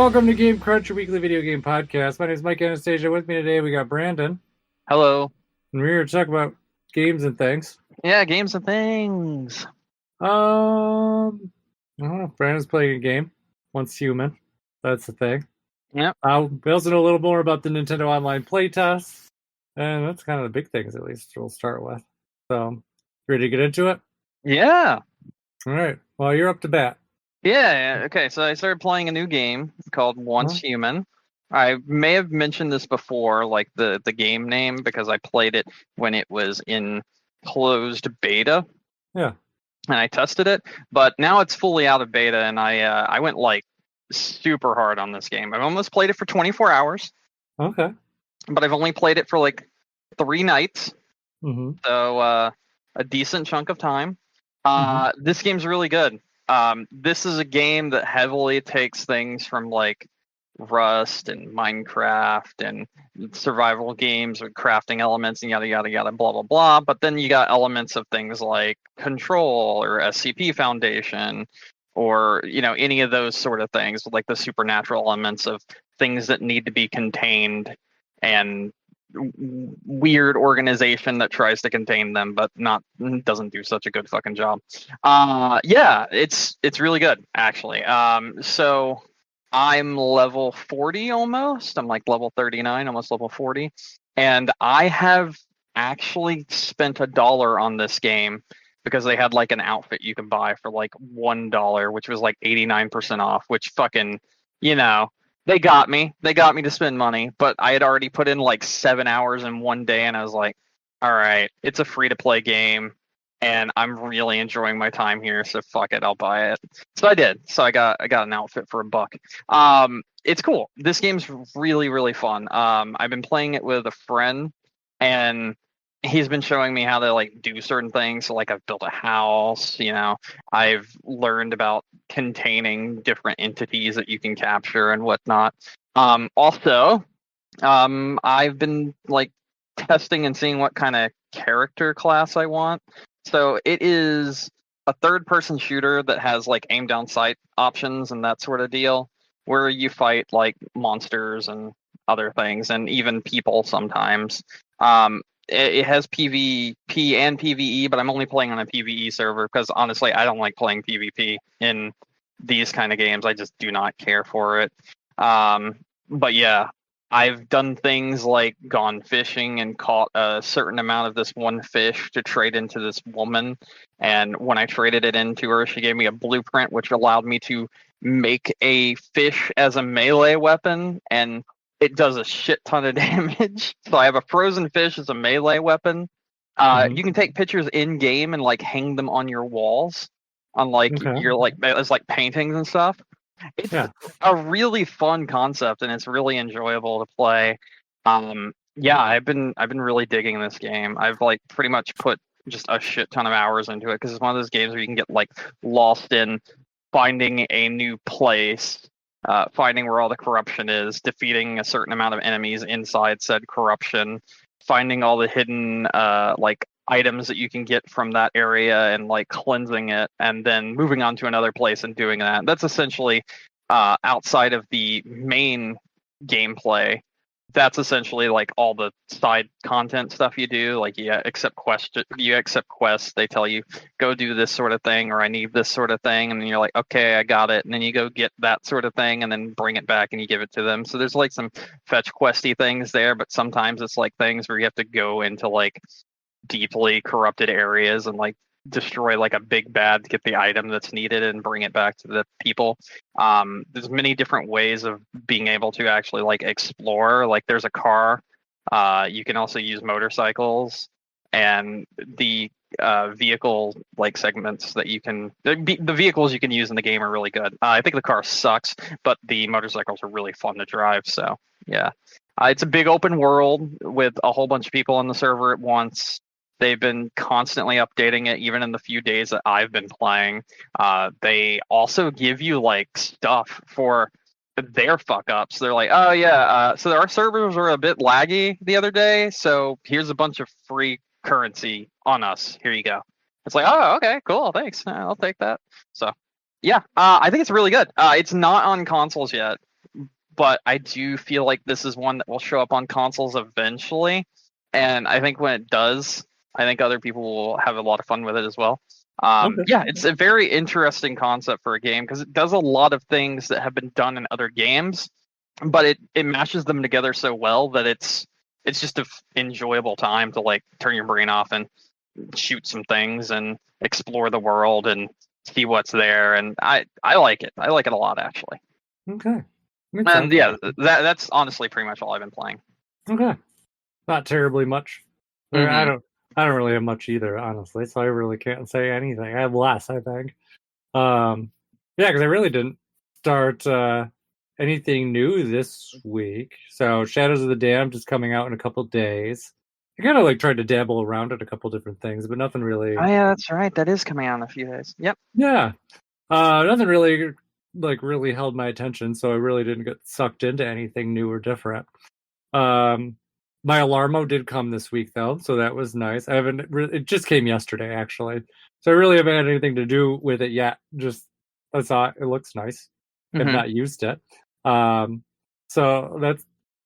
welcome to Game Crunch, your weekly video game podcast. My name is Mike Anastasia. With me today, we got Brandon. Hello. And we're here to talk about games and things. Yeah, games and things. I don't know. Brandon's playing a game. Once Human. That's the thing. Yep. We also know a little more about the Nintendo Online Playtest. And that's kind of the big things, at least, we'll start with. So, ready to get into it? Yeah. All right. Well, you're up to bat. Yeah, okay, so I started playing a new game called Once Human. I may have mentioned this before, like the game name, because I played it when it was in closed beta. Yeah. And I tested it, but now it's fully out of beta, and I went like super hard on this game. I've almost played it for 24 hours. Okay. But I've only played it for like 3 nights. Mm-hmm. So a decent chunk of time. This game's really good. This is a game that heavily takes things from like Rust and Minecraft and survival games with crafting elements and yada yada yada blah blah blah. But then you got elements of things like Control or SCP Foundation or any of those sort of things, like the supernatural elements of things that need to be contained and weird organization that tries to contain them but doesn't do such a good fucking job. Yeah, it's really good actually. So I'm level 40 almost. I'm like level 39, almost level 40, and I have actually spent $1 on this game because they had like an outfit you can buy for like $1, which was like 89% off, which fucking they got me. They got me to spend money, but I had already put in like 7 hours in one day, and I was like, all right, it's a free-to-play game, and I'm really enjoying my time here, so fuck it, I'll buy it. So I did. So I got an outfit for $1. It's cool. This game's really, really fun. I've been playing it with a friend, and he's been showing me how to like do certain things. So like I've built a house, I've learned about containing different entities that you can capture and whatnot. Also, I've been like testing and seeing what kind of character class I want. So it is a third-person shooter that has like aim down sight options and that sort of deal, where you fight like monsters and other things and even people sometimes. It has PvP and PvE, but I'm only playing on a PvE server because honestly, I don't like playing PvP in these kind of games. I just do not care for it. But yeah, I've done things like gone fishing and caught a certain amount of this one fish to trade into this woman. And when I traded it into her, she gave me a blueprint, which allowed me to make a fish as a melee weapon, and it does a shit ton of damage. So I have a frozen fish as a melee weapon. You can take pictures in game and like hang them on your walls, on like your like as like paintings and stuff. It's a really fun concept, and it's really enjoyable to play. Yeah, I've been really digging this game. I've like pretty much put just a shit ton of hours into it because it's one of those games where you can get like lost in finding a new place. Finding where all the corruption is, defeating a certain amount of enemies inside said corruption, finding all the hidden like items that you can get from that area and like cleansing it, and then moving on to another place and doing that. That's essentially outside of the main gameplay. That's essentially like all the side content stuff you do. Like you accept quests. They tell you go do this sort of thing, or I need this sort of thing, and then you're like, okay, I got it. And then you go get that sort of thing, and then bring it back and you give it to them. So there's like some fetch questy things there, but sometimes it's like things where you have to go into like deeply corrupted areas and like destroy like a big bad to get the item that's needed and bring it back to the people. There's many different ways of being able to actually like explore. Like there's a car. You can also use motorcycles, and the vehicle like segments that you can the vehicles you can use in the game are really good. I think the car sucks, but the motorcycles are really fun to drive. So yeah, it's a big open world with a whole bunch of people on the server at once. They've been constantly updating it, even in the few days that I've been playing. They also give you like stuff for their fuck ups. They're like, oh yeah, so our servers were a bit laggy the other day, so here's a bunch of free currency on us. Here you go. It's like, oh, okay, cool, thanks. I'll take that. So yeah, I think it's really good. It's not on consoles yet, but I do feel like this is one that will show up on consoles eventually. And I think when it does, I think other people will have a lot of fun with it as well. Okay. Yeah, it's a very interesting concept for a game because it does a lot of things that have been done in other games, but it mashes them together so well that it's just an enjoyable time to like turn your brain off and shoot some things and explore the world and see what's there. And I like it. I like it a lot actually. Okay. Makes And sense. yeah, that's honestly pretty much all I've been playing. Okay. Not terribly much. Mhm. I don't really have much either, honestly, so I really can't say anything. I have less, I think. Yeah, because I really didn't start anything new this week. So Shadows of the Damned is coming out in a couple days. I kind of like tried to dabble around at a couple different things, but nothing really. Oh yeah, that's right. That is coming out in a few days. Yep. Yeah, nothing really really held my attention, so I really didn't get sucked into anything new or different. My Alarmo did come this week though, so that was nice. I haven't. It just came yesterday actually, so I really haven't had anything to do with it yet. Just I saw it looks nice. Have Mhm. not used it. So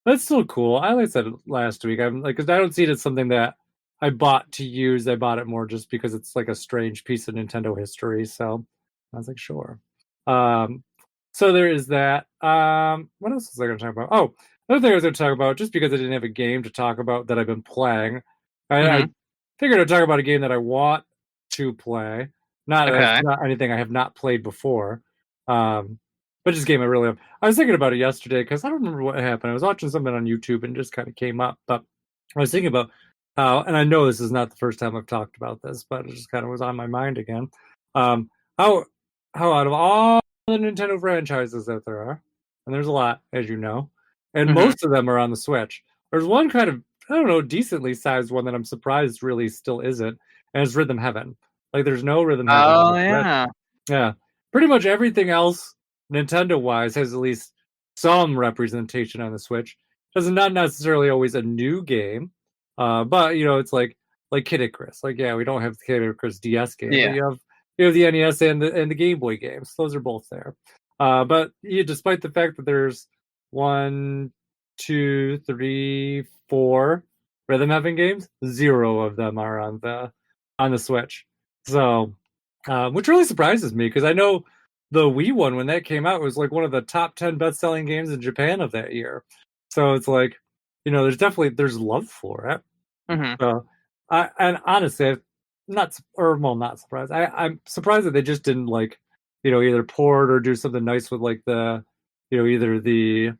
that's still cool. I like I said last week. I'm like, 'cause I don't see it as something that I bought to use. I bought it more just because it's like a strange piece of Nintendo history. So I was like, sure. Um, so there is that. What else was I going to talk about? Oh, another thing I was going to talk about, just because I didn't have a game to talk about that I've been playing, I Mhm. figured I'd talk about a game that I want to play. Okay. Not anything I have not played before. But just a game I really have. I was thinking about it yesterday because I don't remember what happened. I was watching something on YouTube and it just kind of came up. But I was thinking about how, and I know this is not the first time I've talked about this, but it just kind of was on my mind again. Um, how out of all the Nintendo franchises that there are, and there's a lot, as you know, and Mhm. most of them are on the Switch. There's one kind of, I don't know, decently sized one that I'm surprised really still isn't, and it's Rhythm Heaven. Like, there's no Rhythm Heaven on Oh the Switch. yeah. Yeah, pretty much everything else Nintendo wise has at least some representation on the Switch. Because it's not necessarily always a new game, but you know it's like Kid Icarus. Like yeah, we don't have the Kid Icarus DS game, but Yeah. you have the NES and the Game Boy games. Those are both there. But yeah, despite the fact that there's 1, 2, 3, 4 rhythm having games, 0 of them are on the Switch. So, which really surprises me because I know the Wii one when that came out was like one of the top 10 best-selling games in Japan of that year. So it's like, you know, there's love for it. Mhm. So and honestly, not surprised. I'm surprised that they just didn't like, you know, either port or do something nice with like you know, either the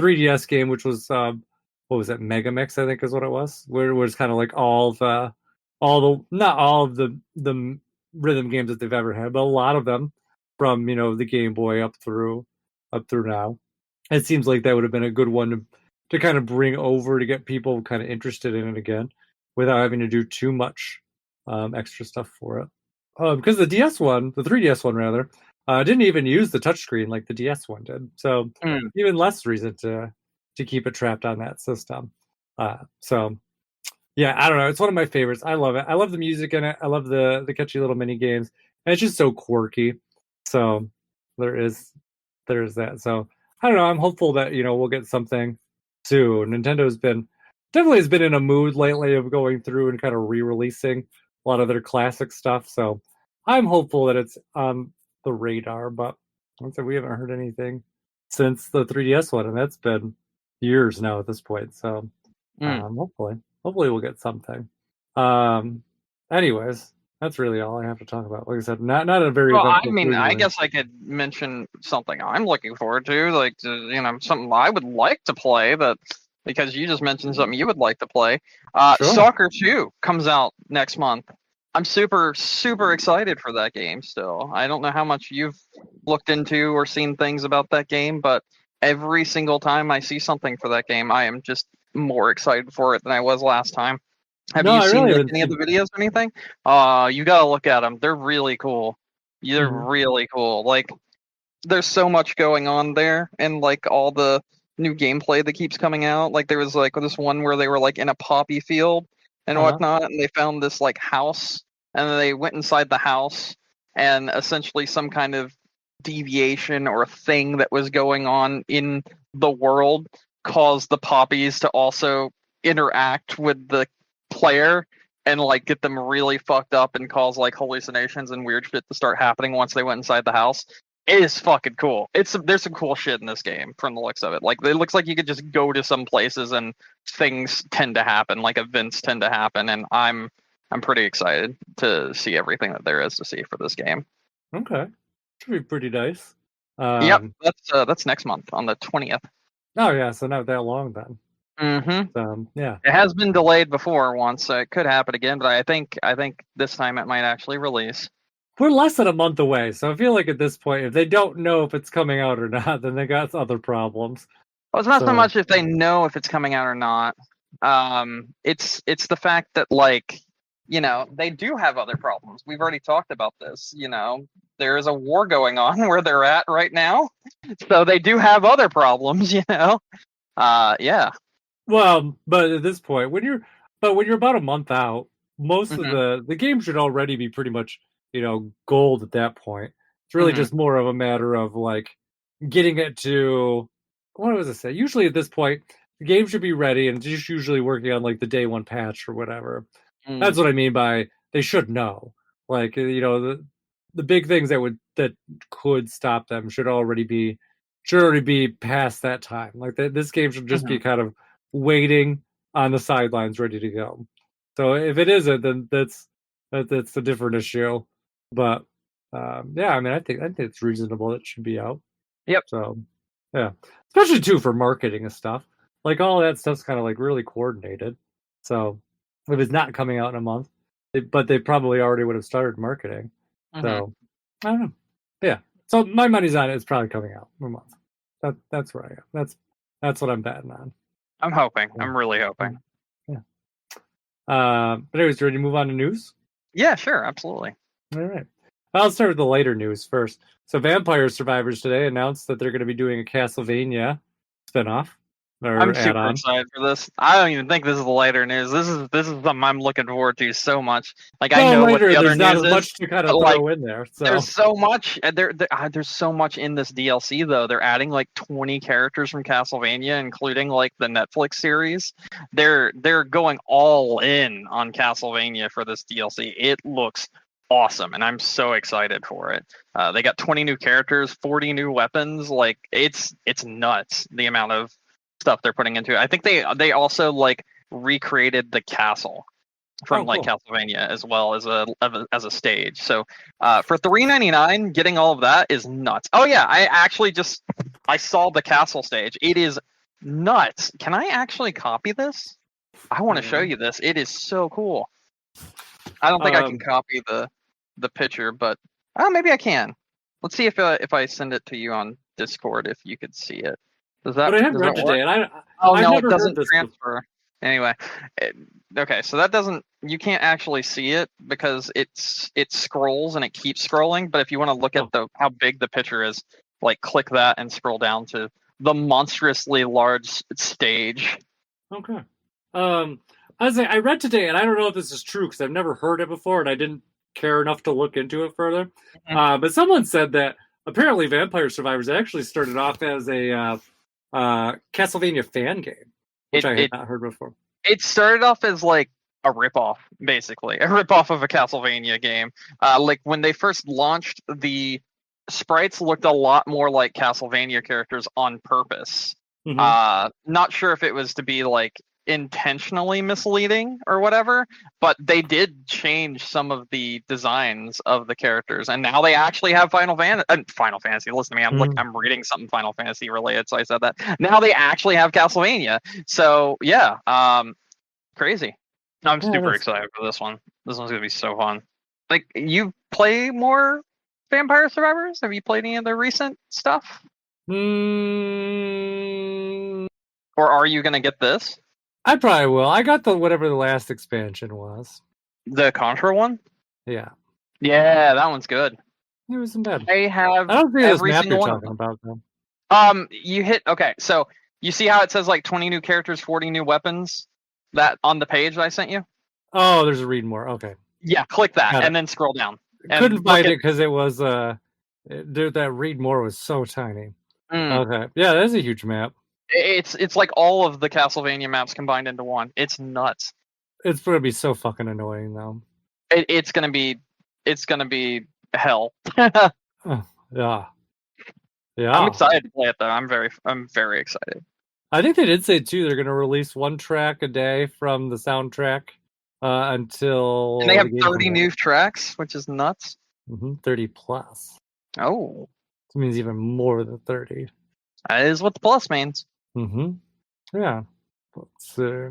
3DS game, which was what was it, Megamix, I think is what it where it was kind of like all the not all of the rhythm games that they've ever had, but a lot of them from you know the Game Boy up through now. It seems like that would have been a good one to kind of bring over to get people kind of interested in it again without having to do too much extra stuff for it. Because the DS one, the 3DS one rather, didn't even use the touchscreen like the DS one did. So Mm. even less reason to keep it trapped on that system. So yeah, I don't know. It's one of my favorites. I love it. I love the music in it. I love the catchy little mini games. And it's just so quirky. So there is there's that. So I don't know. I'm hopeful that you know we'll get something soon. Nintendo's been definitely has been in a mood lately of going through and kind of re-releasing a lot of their classic stuff. So I'm hopeful that it's on the radar. But like I said, we haven't heard anything since the 3DS one, and that's been years now at this point. So Mm. hopefully we'll get something. Um, anyways, that's really all I have to talk about. Like I said, not a very Well, I eventful mean, I pre-release. guess I could mention something I'm looking forward to, like you know, something I would like to play. That because you just mentioned something you would like to play. Sure. Soccer 2 comes out next month. I'm super excited for that game. Still, I don't know how much you've looked into or seen things about that game, but every single time I see something for that game, I am just more excited for it than I was last time. Have No, you I seen really like haven't any of seen. the videos or anything? You gotta look at them. They're really cool. They're Mhm. really cool. Like, there's so much going on there, and like all the new gameplay that keeps coming out. Like, there was like this one where they were like in a poppy field and Uh-huh. whatnot, and they found this like house, and then they went inside the house, and essentially some kind of deviation or thing that was going on in the world cause the poppies to also interact with the player and like get them really fucked up and cause like hallucinations and weird shit to start happening once they went inside the house. It is fucking cool. There's some cool shit in this game from the looks of it. Like it looks like you could just go to some places and things tend to happen, like events tend to happen, and I'm pretty excited to see everything that there is to see for this game. Okay, should be pretty nice. Yep, that's next month on the 20th. Oh yeah, so not that long then. Mm-hmm. Yeah, it has been delayed before once, so it could happen again. But I think this time it might actually release. We're less than a month away, so I feel like at this point, if they don't know if it's coming out or not, then they got other problems. Well, it's not so much if they know if it's coming out or not. It's the fact that like, you know, they do have other problems. We've already talked about this. You know, there is a war going on where they're at right now, so they do have other problems. You know, yeah. Well, but at this point, when you're about a month out, most of the game should already be pretty much, you know, gold at that point. It's really just more of a matter of like getting it to, what was I say? Usually at this point, the game should be ready and just usually working on like the day one patch or whatever. That's what I mean by they should know. Like, you know, the big things that could stop them should already be past that time. Like this game should just be kind of waiting on the sidelines, ready to go. So if it isn't, then that's a different issue. But yeah, I mean, I think it's reasonable it should be out. Yep. So yeah, especially too for marketing and stuff. Like all that stuff's kind of like really coordinated. So if it's not coming out in a month, but they probably already would have started marketing. So I don't know. Yeah. So my money's on it. It's probably coming out in a month. That's where I am. That's what I'm betting on. I'm hoping. Yeah. I'm really hoping. Yeah. But anyways, ready to move on to news? Yeah, sure, absolutely. All right. I'll start with the later news first. So Vampire Survivors today announced that they're going to be doing a Castlevania spinoff. I'm super excited for this. I don't even think this is the later news. This is something I'm looking forward to so much. Like I know later, what the other news is. There's not much to kind of throw in there. So. There's so much. There's so much in this DLC though. They're adding like 20 characters from Castlevania, including like the Netflix series. They're going all in on Castlevania for this DLC. It looks awesome, and I'm so excited for it. They got 20 new characters, 40 new weapons. Like it's nuts the amount of stuff they're putting into it. I think they also like recreated the castle from Castlevania as well as a stage. So for $3.99, getting all of that is nuts. Oh yeah, I saw the castle stage. It is nuts. Can I actually copy this? I want to show you this. It is so cool. I don't think I can copy the picture, but maybe I can. Let's see if I send it to you on Discord if you could see it. Does that? But I have read today, and it doesn't transfer. Anyway, okay, so that doesn't. You can't actually see it because it scrolls and it keeps scrolling. But if you want to look at how big the picture is, like click that and scroll down to the monstrously large stage. Okay. I read today, and I don't know if this is true because I've never heard it before, and I didn't care enough to look into it further. But someone said that apparently Vampire Survivors actually started off as a Castlevania fan game, which I had not heard before. It started off as like a ripoff, basically a ripoff of a Castlevania game. Like when they first launched, the sprites looked a lot more like Castlevania characters on purpose. Not sure if it was to be like intentionally misleading or whatever, but they did change some of the designs of the characters, and now they actually have Final Fantasy. Listen to me, I'm reading something Final Fantasy related, so I said that. Now they actually have Castlevania. So yeah, crazy. I'm super excited for this one. This one's gonna be so fun. Like, you play more Vampire Survivors? Have you played any of the recent stuff? Or are you gonna get this? I probably will. I got whatever the last expansion was. The Contra one? Yeah. Yeah, that one's good. It wasn't bad. I don't think every this map you're talking about though. So you see how it says like 20 new characters, 40 new weapons? That on the page that I sent you? Oh, there's a read more. Okay. Yeah, click that and then scroll down. Couldn't find it because it was that read more was so tiny. Okay. Yeah, that's a huge map. It's like all of the Castlevania maps combined into one. It's nuts. It's gonna be so fucking annoying though. It's gonna be hell. Yeah. Yeah. I'm excited to play it though. I'm very excited. I think they did say too they're gonna release one track a day from the soundtrack until And they have the game 30 comes new tracks, which is nuts. out. 30 plus. Oh, It means even more than 30. that is what the plus means. Yeah. Let's see.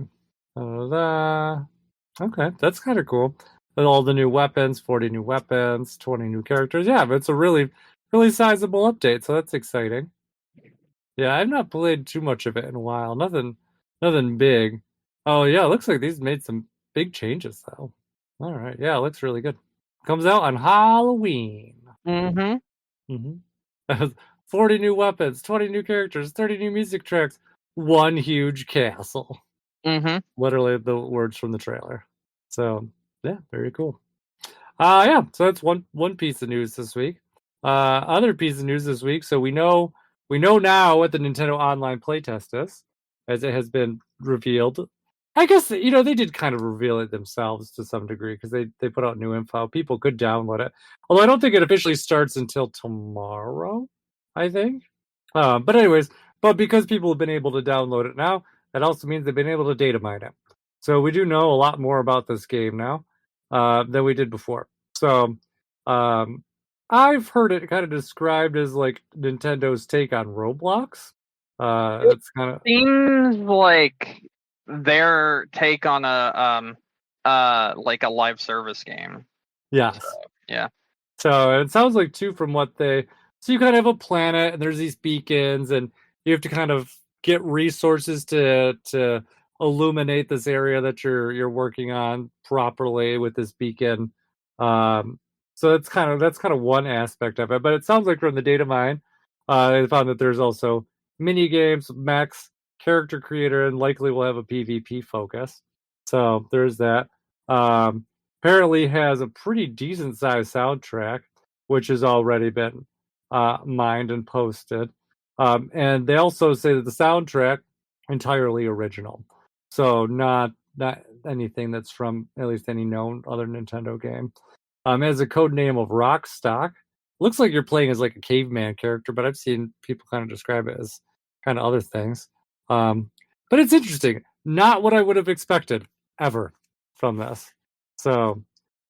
Okay, that's kind of cool. With all the new weapons, 40 new weapons, 20 new characters. Yeah, but it's a really, really sizable update, so that's exciting. Yeah, I've not played too much of it in a while. Nothing big. Oh yeah, it looks like these made some big changes though. All right, yeah, it looks really good. Comes out on Halloween. Mm-hmm. 40 new weapons, 20 new characters, 30 new music tracks, one huge castle. Mm-hmm. Literally the words from the trailer. So yeah, very cool. Yeah, so that's one piece of news this week. Other piece of news this week. So we know now what the Nintendo Online Playtest is, as it has been revealed. I guess they did kind of reveal it themselves to some degree because they put out new info. People could download it, although I don't think it officially starts until tomorrow. I think. But anyways, because people have been able to download it now, that also means they've been able to data mine it. So we do know a lot more about this game now than we did before. So I've heard it kind of described as like Nintendo's take on Roblox. It's kind of Seems like their take on like a live service game. yes. So, yeah. So it sounds like too from what so you kind of have a planet and there's these beacons and you have to kind of get resources to illuminate this area that you're working on properly with this beacon. So that's kind of one aspect of it. But it sounds like from the data mine, they found that there's also mini games, mechs, character creator, and likely will have a PvP focus. So there's that. Apparently has a pretty decent sized soundtrack, which has already been mined and posted. And they also say that the soundtrack entirely original, so not anything that's from at least any known other Nintendo game. It has a code name of Rockstock. Looks like you're playing as like a caveman character, but I've seen people kind of describe it as kind of other things. But it's interesting. Not what I would have expected ever from this. So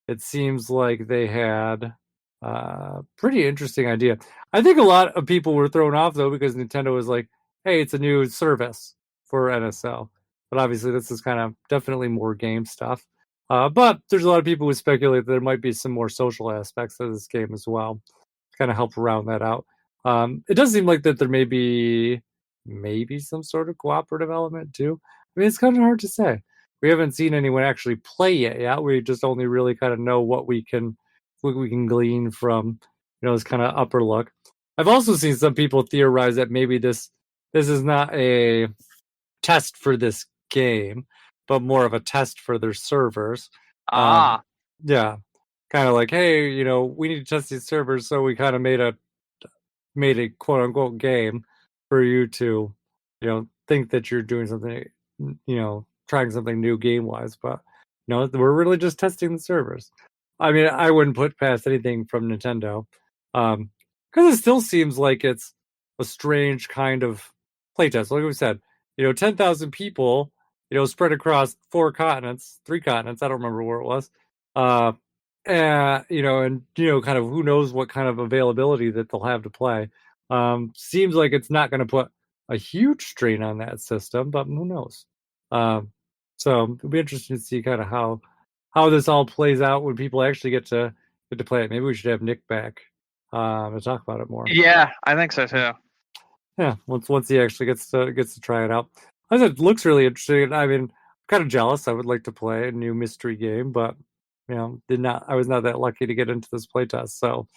it seems like they had a pretty interesting idea. I think a lot of people were thrown off though because Nintendo was like, "Hey, it's a new service for NSO," but obviously this is kind of definitely more game stuff. But there's a lot of people who speculate that there might be some more social aspects of this game as well, to kind of help round that out. It does seem like that there may be maybe some sort of cooperative element too. I mean, it's kind of hard to say. We haven't seen anyone actually play it yet. We just only really kind of know what we can glean from this kind of upper look. I've also seen some people theorize that maybe this is not a test for this game, but more of a test for their servers. Yeah, kind of like, hey, we need to test these servers, so we kind of made a quote unquote game for you to, think that you're doing something, trying something new game wise, but we're really just testing the servers. I mean, I wouldn't put past anything from Nintendo, because it still seems like it's a strange kind of playtest. Like we said, 10,000 people, spread across 3 continents. I don't remember where it was. And kind of who knows what kind of availability that they'll have to play. Seems like it's not going to put a huge strain on that system, but who knows? So it'll be interesting to see kind of how this all plays out when people actually get to play it. Maybe we should have Nick back to talk about it more. Yeah, I think so too. Yeah, once he actually gets to try it out. I said it looks really interesting. I mean, I'm kind of jealous. I would like to play a new mystery game, but I was not that lucky to get into this playtest, so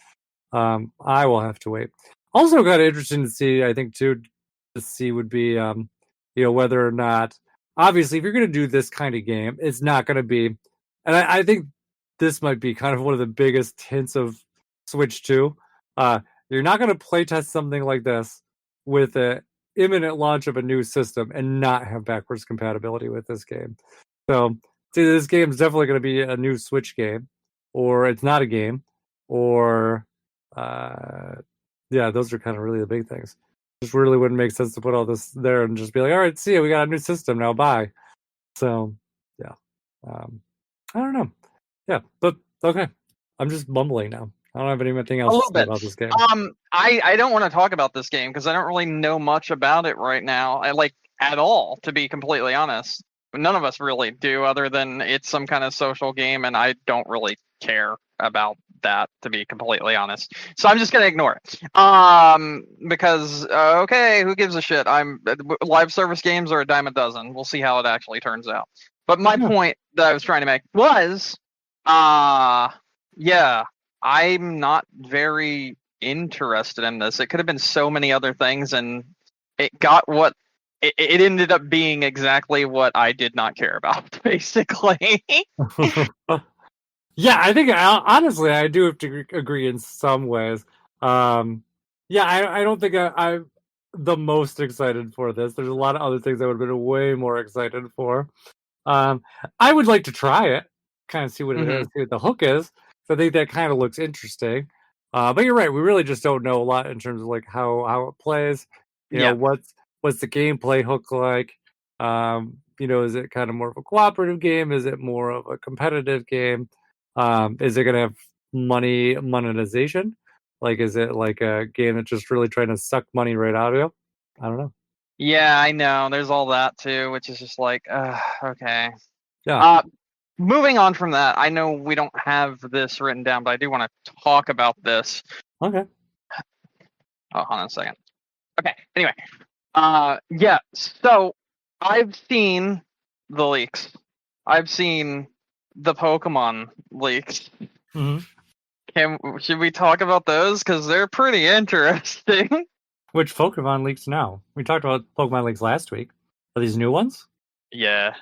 I will have to wait. Also, kind of interesting to see. I think too to see would be whether or not. Obviously, if you're going to do this kind of game, it's not going to be, and I think this might be kind of one of the biggest hints of Switch 2. You're not going to playtest something like this with it imminent launch of a new system and not have backwards compatibility with this game. So, see, this game is definitely going to be a new Switch game, or it's not a game, or yeah, those are kind of really the big things. Just really wouldn't make sense to put all this there and just be like, all right, see, we got a new system now, bye. So, yeah, I don't know. Yeah, but okay, I'm just mumbling now. I don't have anything else to say about this game. I don't want to talk about this game because I don't really know much about it right now. I like at all, to be completely honest. None of us really do, other than it's some kind of social game, and I don't really care about that, to be completely honest. So I'm just gonna ignore it. Because okay, who gives a shit? Live service games are a dime a dozen. We'll see how it actually turns out. But my point that I was trying to make was, yeah, I'm not very interested in this. It could have been so many other things, and it got what it ended up being exactly what I did not care about, basically. Yeah, I think honestly, I do have to agree in some ways. Yeah, I don't think I'm the most excited for this. There's a lot of other things I would have been way more excited for. I would like to try it, kind of see what it is, see what the hook is. So I think that kind of looks interesting. But you're right, we really just don't know a lot in terms of like how it plays. You know, what's the gameplay hook like? You know, is it kind of more of a cooperative game? Is it more of a competitive game? Is it gonna have monetization? Like, is it like a game that's just really trying to suck money right out of you? I don't know. Yeah, I know. There's all that too, which is just like, okay. Yeah. Moving on from that, I know we don't have this written down, but I do want to talk about this. Okay. Oh, hold on a second. Okay. Anyway, yeah. So I've seen the leaks. I've seen the Pokemon leaks. Should we talk about those? Because they're pretty interesting. Which Pokemon leaks now? We talked about Pokemon leaks last week. Are these new ones? Yeah.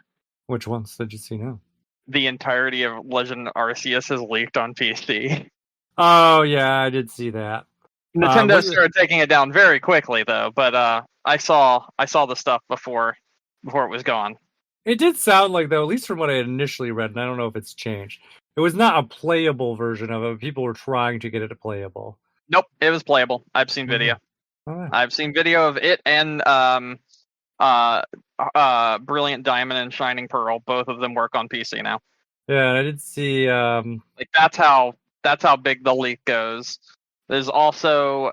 Which ones did you see now? The entirety of Legend Arceus is leaked on PC. Oh yeah, I did see that. Nintendo started taking it down very quickly though, but I saw the stuff before it was gone. It did sound like, though, at least from what I initially read, and I don't know if it's changed, it was not a playable version of it. People were trying to get it playable. Nope, it was playable. I've seen video. Right. I've seen video of it and Brilliant Diamond and Shining Pearl. Both of them work on PC now. Yeah, and I did see. Like that's how big the leak goes. There's also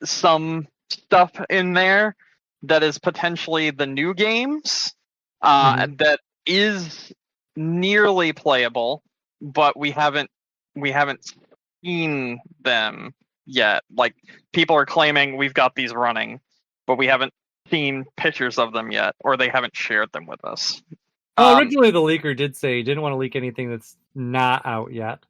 some stuff in there that is potentially the new games that is nearly playable, but we haven't seen them yet. Like people are claiming we've got these running, but we haven't seen pictures of them yet, or they haven't shared them with us. Well, originally the leaker did say he didn't want to leak anything that's not out yet.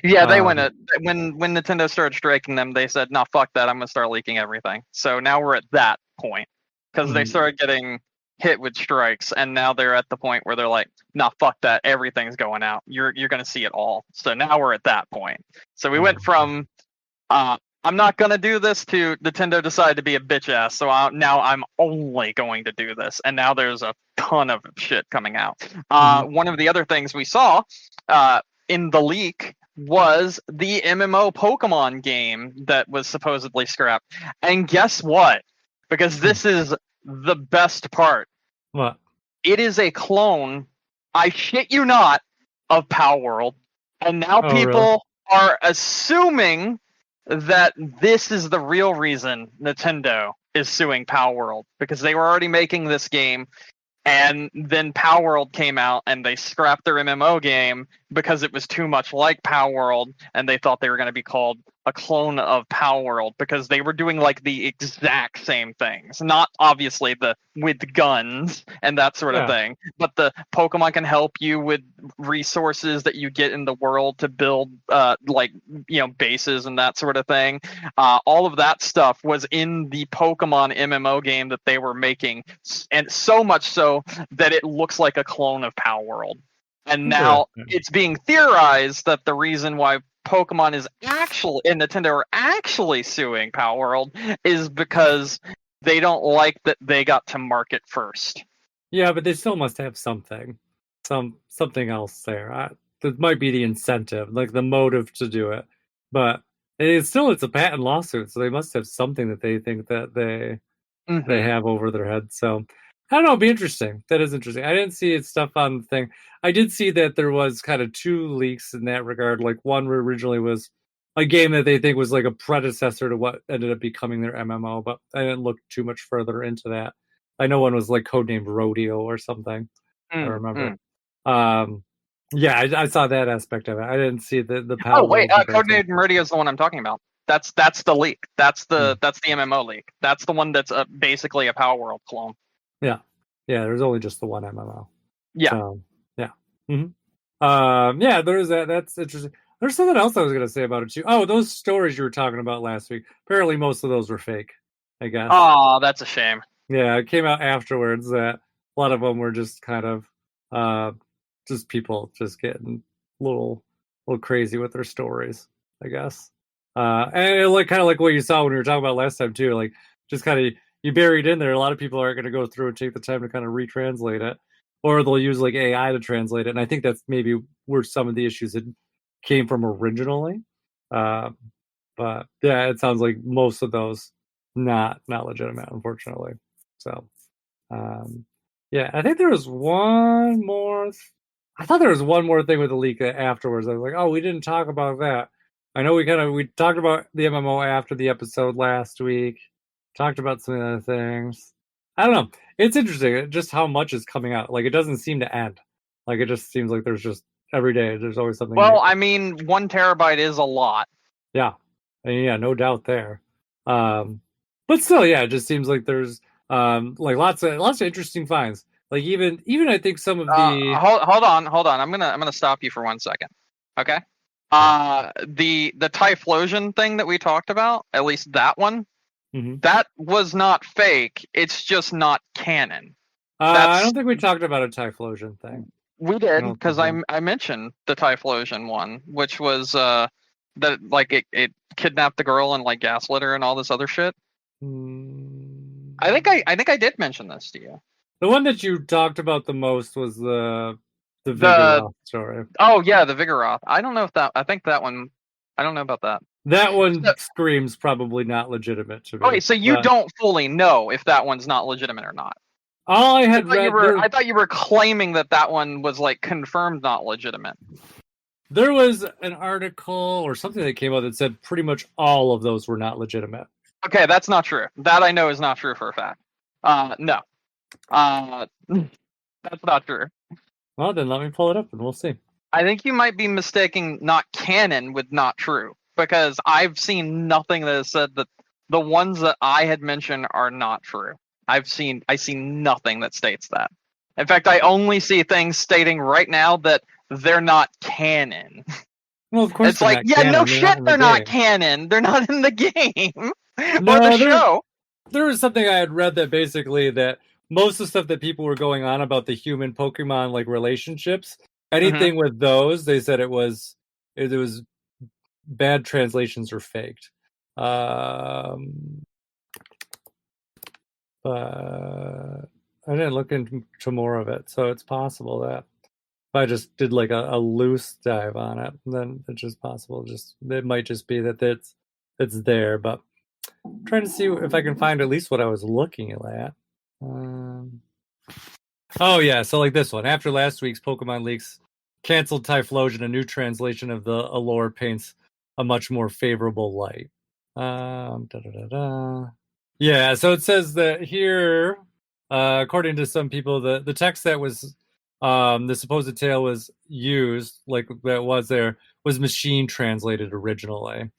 Yeah, they when Nintendo started striking them, they said, "No, fuck that! I'm gonna start leaking everything." So now we're at that point because they started getting hit with strikes, and now they're at the point where they're like, "No, fuck that! Everything's going out. You're gonna see it all." So now we're at that point. So we went from I'm not gonna do this to Nintendo decided to be a bitch ass. So now I'm only going to do this, and now there's a ton of shit coming out. One of the other things we saw in the leak was the MMO Pokemon game that was supposedly scrapped. And guess what? Because this is the best part. What? It is a clone, I shit you not, of Palworld. And now people are assuming that this is the real reason Nintendo is suing Palworld. Because they were already making this game, and then Palworld came out and they scrapped their MMO game because it was too much like Palworld, and they thought they were going to be called a clone of Palworld because they were doing like the exact same things. Not obviously with guns and that sort of thing, but the Pokemon can help you with resources that you get in the world to build bases and that sort of thing. All of that stuff was in the Pokemon MMO game that they were making, and so much so that it looks like a clone of Palworld. And now it's being theorized that the reason why Pokemon is actually and Nintendo are actually suing Palworld is because they don't like that they got to market first. Yeah, but they still must have something else there. That might be the incentive, like the motive to do it. But it's a patent lawsuit, so they must have something that they think that they have over their head. So I don't know, it'd be interesting. That is interesting. I didn't see stuff on the thing. I did see that there was kind of two leaks in that regard. Like one originally was a game that they think was like a predecessor to what ended up becoming their MMO, but I didn't look too much further into that. I know one was like codenamed Rodeo or something. I remember. Yeah, I saw that aspect of it. I didn't see the Oh wait, Codenamed Meridia is the one I'm talking about. That's the leak. That's the MMO leak. That's the one that's basically a Power World clone. Yeah, there's only just the one MMO. Yeah, so, yeah. Yeah, there's that. That's interesting. There's something else I was going to say about it too. Oh, those stories you were talking about last week. Apparently, most of those were fake, I guess. Oh, that's a shame. Yeah, it came out afterwards that a lot of them were just kind of just people just getting a little crazy with their stories, I guess. And like kind of like what you saw when we were talking about last time too, like just kind of you buried in there. A lot of people aren't going to go through and take the time to kind of retranslate it, or they'll use like AI to translate it. And I think that's maybe where some of the issues had came from originally. But yeah, it sounds like most of those not legitimate, unfortunately. So yeah, I think there was one more. I thought there was one more thing with the leak afterwards. I was like, oh, we didn't talk about that. I know we talked about the MMO after the episode last week. Talked about some other things. I don't know. It's interesting just how much is coming out. Like it doesn't seem to end. Like it just seems like there's just every day there's always something. Well, new. I mean, 1 terabyte is a lot. Yeah, yeah, no doubt there. But still, yeah, it just seems like there's like lots of interesting finds. Like even I think some of the hold on. I'm gonna stop you for 1 second. Okay. The Typhlosion thing that we talked about, at least that one, that was not fake. It's just not canon. I don't think we talked about a Typhlosion thing. We did because I mentioned the Typhlosion one, which was that like it kidnapped the girl and like gaslit her and all this other shit. I think I did mention this to you. The one that you talked about the most was the Vigoroth story. Oh yeah, the Vigoroth. I don't know if that. I think that one. I don't know about that. That one screams probably not legitimate to me. Okay, so you don't fully know if that one's not legitimate or not. All I had read. I thought you were claiming that one was like confirmed not legitimate. There was an article or something that came out that said pretty much all of those were not legitimate. Okay, that's not true. That I know is not true for a fact. No. That's not true. Well, then let me pull it up and we'll see. I think you might be mistaking not canon with not true, because I've seen nothing that has said that the ones that I had mentioned are not true. I see nothing that states that. In fact, I only see things stating right now that they're not canon. Well, of course it's like, yeah, canon. No shit, they're not canon. They're not in the game no, or the show. There was something I had read that basically that most of the stuff that people were going on about the human Pokemon like relationships, anything with those, they said it was bad translations or faked. But I didn't look into more of it, so it's possible that if I just did like a loose dive on it, then it's just possible. It might just be that it's there, but I'm trying to see if I can find at least what I was looking at. Oh yeah, so like this one. After last week's Pokemon leaks canceled Typhlosion, a new translation of the Allure paints a much more favorable light. Yeah, so it says that here, according to some people, the text that was the supposed tale was used, like that was there, was machine translated originally.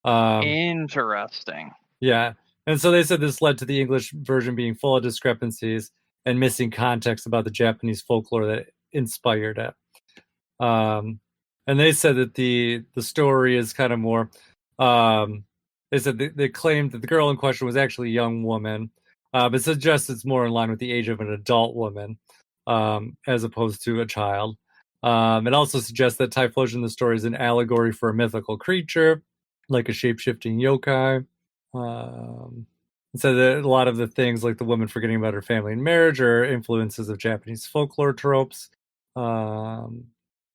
Interesting. Yeah, and so they said this led to the English version being full of discrepancies and missing context about the Japanese folklore that inspired it. And they said that the story is kind of more. They said they claimed that the girl in question was actually a young woman, but suggests it's more in line with the age of an adult woman, as opposed to a child. It also suggests that Typhlosion in the story is an allegory for a mythical creature, like a shape-shifting yokai. So that a lot of the things like the woman forgetting about her family and marriage are influences of Japanese folklore tropes. Um,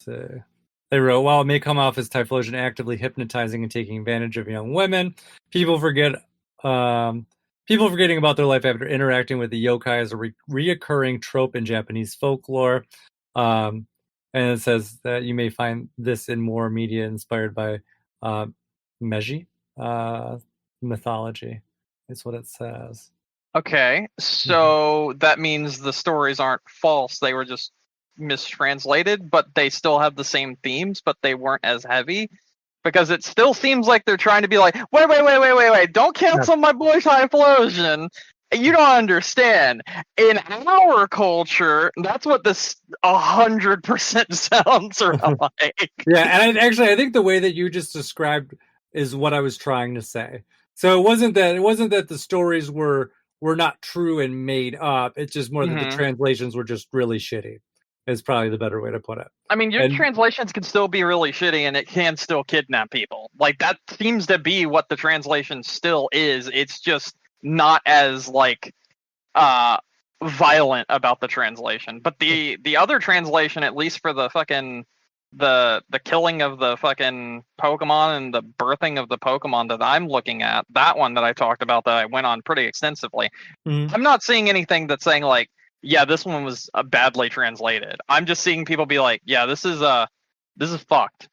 so they wrote, while it may come off as Typhlosion actively hypnotizing and taking advantage of young women, people forget people forgetting about their life after interacting with the yokai is a reoccurring trope in Japanese folklore. Um, and it says that you may find this in more media inspired by Meiji mythology. Is what it says. Okay, so that means the stories aren't false. They were just mistranslated, but they still have the same themes, but they weren't as heavy. Because it still seems like they're trying to be like, wait, don't cancel my boy Typhlosion. You don't understand. In our culture, that's what this 100% sounds like. Yeah, and I think the way that you just described is what I was trying to say. So it wasn't that the stories were not true and made up. It's just more that the translations were just really shitty. Is probably the better way to put it. I mean, your translations can still be really shitty, and it can still kidnap people. Like that seems to be what the translation still is. It's just not as like violent about the translation. But the other translation, at least for the fucking the killing of the fucking Pokemon and the birthing of the Pokemon that I'm looking at, that one that I talked about that I went on pretty extensively, I'm not seeing anything that's saying like, yeah, this one was badly translated. I'm just seeing people be like, yeah, this is fucked.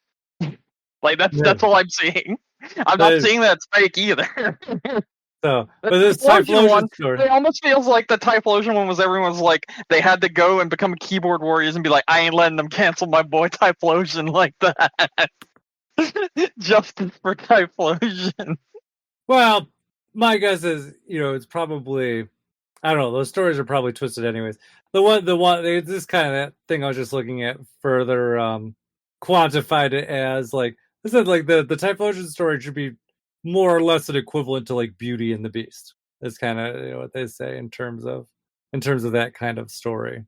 Like that's all I'm seeing. I'm not seeing that it's fake either. So, but this Typhlosion one, story, it almost feels like the Typhlosion one was everyone's like they had to go and become keyboard warriors and be like, I ain't letting them cancel my boy Typhlosion like that. Justice for Typhlosion. Well, my guess is, it's probably, I don't know, those stories are probably twisted anyways. The one, this kind of that thing I was just looking at further quantified it as like, I said, like the Typhlosion story should be more or less an equivalent to like Beauty and the Beast. Is kind of what they say in terms of that kind of story.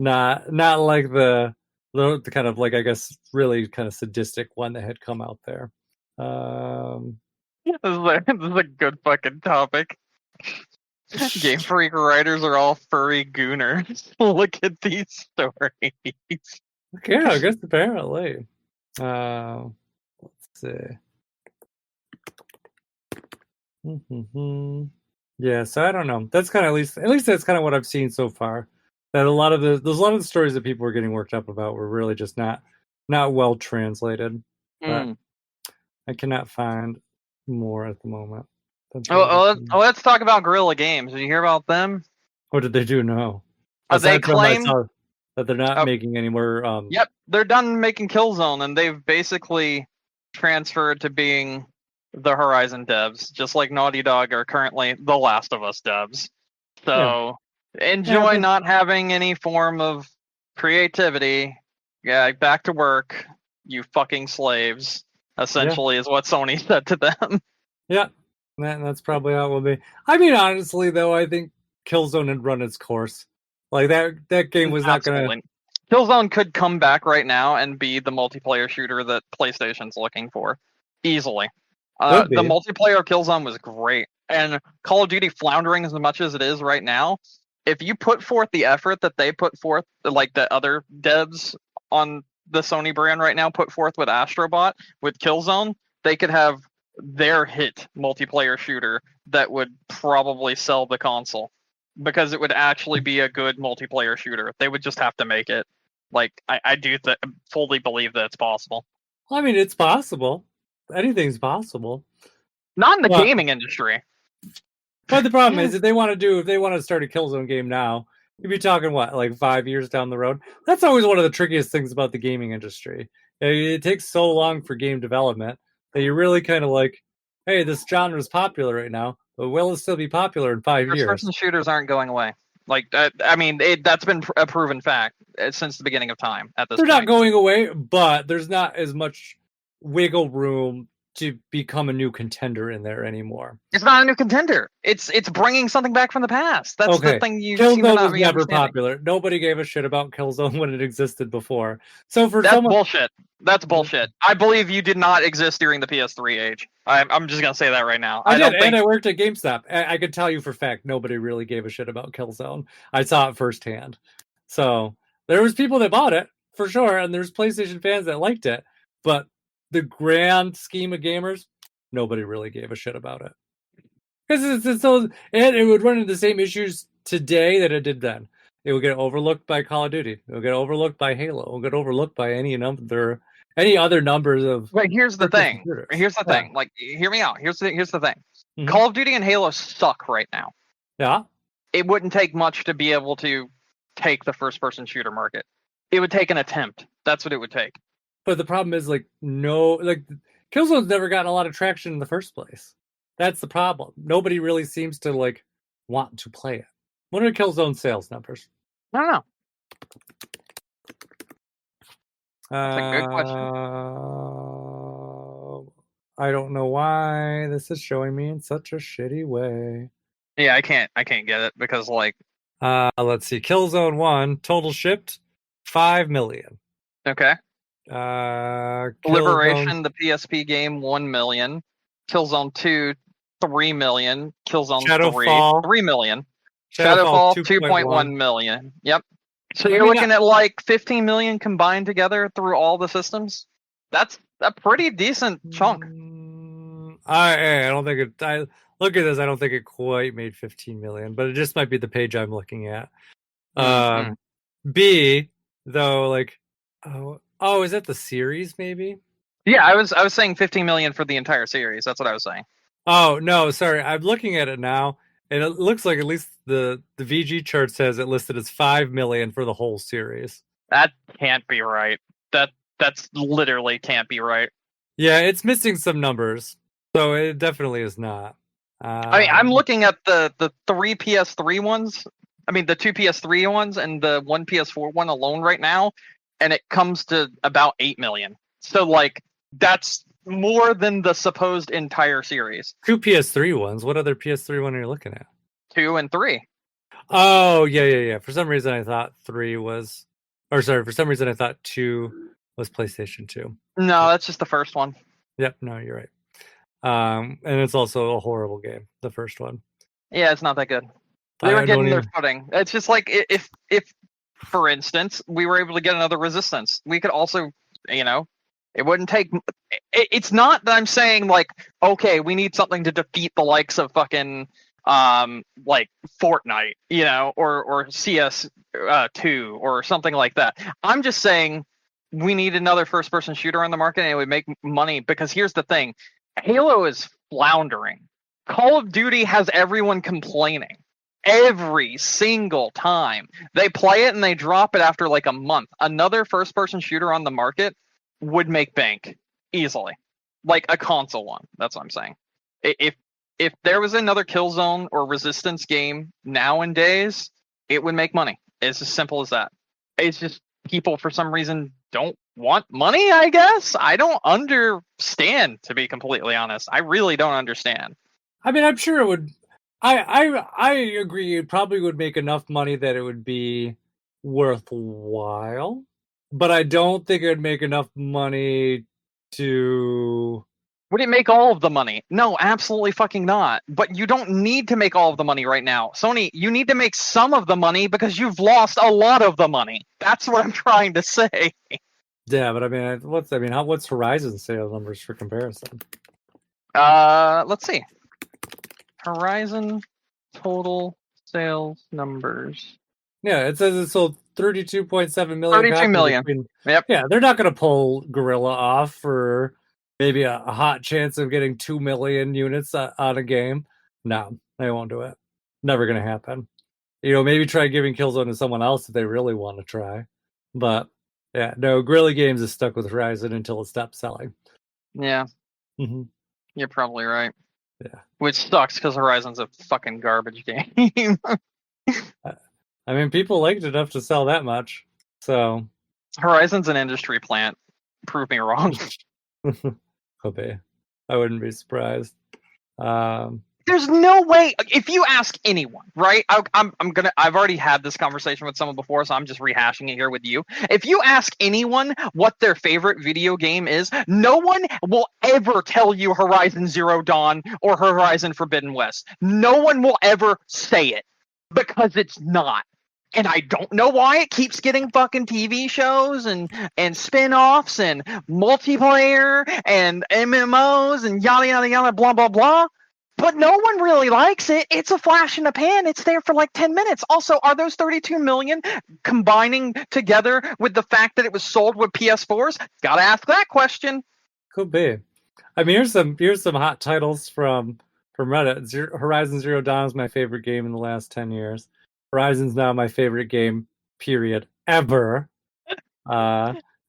Not like the kind of like, I guess, really kind of sadistic one that had come out there. This is a good fucking topic. Game Freak writers are all furry gooners. Look at these stories. Yeah, I guess apparently. Let's see. Yeah, so I don't know. That's kind of at least that's kind of what I've seen so far. That a lot of the stories that people were getting worked up about were really just not well translated. But I cannot find more at the moment. Let's talk about Guerrilla Games. Did you hear about them? What did they do? No. They claim that they're not making any more. Yep, they're done making Killzone, and they've basically transferred to being the Horizon devs, just like Naughty Dog are currently the Last of Us devs. So enjoy not having any form of creativity. Yeah, back to work, you fucking slaves. Essentially, is what Sony said to them. Yeah, that's probably how it will be. I mean, honestly, though, I think Killzone had run its course. Like that game was not going to. Killzone could come back right now and be the multiplayer shooter that PlayStation's looking for, easily. The multiplayer of Killzone was great, and Call of Duty floundering as much as it is right now. If you put forth the effort that they put forth, like the other devs on the Sony brand right now put forth with Astrobot, with Killzone, they could have their hit multiplayer shooter that would probably sell the console, because it would actually be a good multiplayer shooter. They would just have to make it. Like, I do fully believe that it's possible. I mean, it's possible. Anything's possible. Not in the gaming industry. But the problem is, if they want to start a Killzone game now, you'd be talking like 5 years down the road. That's always one of the trickiest things about the gaming industry. It takes so long for game development that you're really kind of like, hey, this genre is popular right now, but will it still be popular in 5 years? First-person shooters aren't going away. Like, I mean, that's been a proven fact since the beginning of time. At this, they're not going away, but there's not as much wiggle room to become a new contender in there anymore. It's not a new contender. It's bringing something back from the past. That's the thing you seem to Killzone not was be never understanding. popular. Nobody gave a shit about Killzone when it existed before. So for That's someone, bullshit. That's bullshit. I believe you did not exist during the PS3 age. I'm just gonna say that right now. I did, don't think... and I worked at GameStop. I could tell you for a fact nobody really gave a shit about Killzone. I saw it firsthand. So there was people that bought it for sure, and there's PlayStation fans that liked it. But the grand scheme of gamers, nobody really gave a shit about it. Because it's so, and it would run into the same issues today that it did then. It would get overlooked by Call of Duty. It would get overlooked by Halo. It would get overlooked by any other numbers of. But here's the thing. Shooters. Here's the thing. Like, hear me out. Here's the thing. Mhm. Call of Duty and Halo suck right now. Yeah. It wouldn't take much to be able to take the first-person shooter market. It would take an attempt. That's what it would take. But the problem is, Killzone's never gotten a lot of traction in the first place. That's the problem. Nobody really seems to want to play it. What are Killzone sales numbers? I don't know. That's a good question. I don't know why this is showing me in such a shitty way. Yeah, I can't get it because let's see. Killzone 1 total shipped 5 million. Okay. Liberation, the PSP game, 1 million. Killzone 2, 3 million. Killzone 3, 3 million. Shadowfall, 2.1 million. Yep. So you're looking at 15 million combined together through all the systems. That's a pretty decent chunk. I don't think it. I look at this. I don't think it quite made 15 million, but it just might be the page I'm looking at. B though, is that the series? Maybe. Yeah, I was saying 15 million for the entire series. That's what I was saying. Oh no, sorry. I'm looking at it now, and it looks like at least the VG chart says it listed as 5 million for the whole series. That can't be right. That's literally can't be right. Yeah, it's missing some numbers, so it definitely is not. I'm looking at the 3 PS3 ones. I mean, the 2 PS3 ones and the 1 PS4 one alone right now, and it comes to about 8 million. So, that's more than the supposed entire series. 2 PS3 ones. What other PS3 one are you looking at? 2 and 3. Oh, yeah. For some reason, I thought 3 was... For some reason, I thought 2 was PlayStation 2. No, that's just the first one. Yep, no, you're right. And it's also a horrible game, the first one. Yeah, it's not that good. They were getting their footing. It's just if, for instance, we were able to get another Resistance, we could also, it wouldn't take... It's not that I'm saying, okay, we need something to defeat the likes of fucking... Fortnite, or CS2 or something like that. I'm just saying we need another first-person shooter on the market, and it would make money. Because here's the thing: Halo is floundering. Call of Duty has everyone complaining every single time they play it, and they drop it after a month. Another first-person shooter on the market would make bank easily, like a console one. That's what I'm saying. If there was another Killzone or Resistance game nowadays, it would make money. It's as simple as that. It's just people, for some reason, don't want money, I guess? I don't understand, to be completely honest. I really don't understand. I mean, I'm sure it would... I agree it probably would make enough money that it would be worthwhile. But I don't think it would make enough money to... Would it make all of the money? No, absolutely fucking not. But you don't need to make all of the money right now. Sony, you need to make some of the money because you've lost a lot of the money. That's what I'm trying to say. Yeah, but I mean, what's Horizon's sales numbers for comparison? Let's see. Horizon total sales numbers. Yeah, it says it sold 32.7 million. 32 million. Yep. Yeah, they're not going to pull Guerrilla off for maybe a hot chance of getting 2 million units on a game. No, they won't do it. Never going to happen. Maybe try giving Killzone to someone else if they really want to try. But, yeah, no, Guerrilla Games is stuck with Horizon until it stops selling. Yeah. Mm-hmm. You're probably right. Yeah. Which sucks because Horizon's a fucking garbage game. I mean, people liked it enough to sell that much. So Horizon's an industry plant. Prove me wrong. Could be. I wouldn't be surprised. There's no way. If you ask anyone, right? I've already had this conversation with someone before, so I'm just rehashing it here with you. If you ask anyone what their favorite video game is, no one will ever tell you Horizon Zero Dawn or Horizon Forbidden West. No one will ever say it because it's not. And I don't know why it keeps getting fucking TV shows and spin-offs and multiplayer and MMOs and yada yada yada blah blah blah. But no one really likes it. It's a flash in the pan. It's there for like 10 minutes. Also, are those 32 million combining together with the fact that it was sold with PS4s? Gotta ask that question. Could be. I mean, here's some hot titles from Reddit. Horizon Zero Dawn is my favorite game in the last 10 years. Horizon's now my favorite game, period, ever.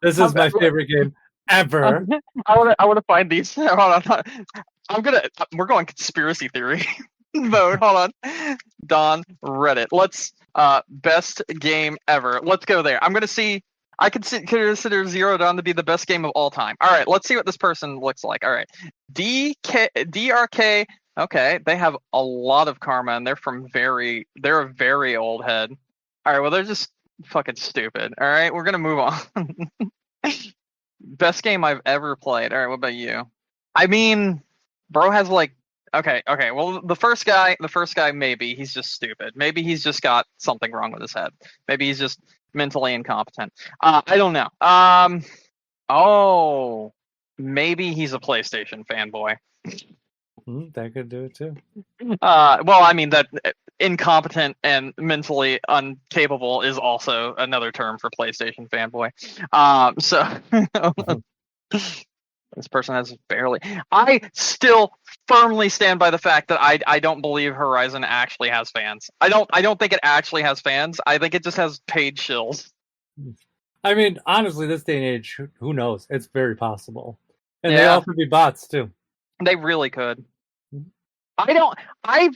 This is my favorite game ever. I want to find these. Hold on. We're going conspiracy theory mode. Hold on. Don Reddit. Let's best game ever. Let's go there. I'm gonna see. I consider Zero Dawn to be the best game of all time. All right, let's see what this person looks like. All right, DRK. Okay, they have a lot of karma, and they're a very old head. All right, well they're just fucking stupid. All right, we're gonna move on. Best game I've ever played. All right, what about you? I mean, bro has like okay. Well, the first guy, maybe he's just stupid. Maybe he's just got something wrong with his head. Maybe he's just mentally incompetent. I don't know. Oh, maybe he's a PlayStation fanboy. That could do it too. Well, I mean that incompetent and mentally incapable is also another term for PlayStation fanboy. So this person has barely. I still firmly stand by the fact that I don't believe Horizon actually has fans. I don't think it actually has fans. I think it just has paid shills. I mean, honestly, this day and age, who knows? It's very possible, and they all could be bots too. They really could. I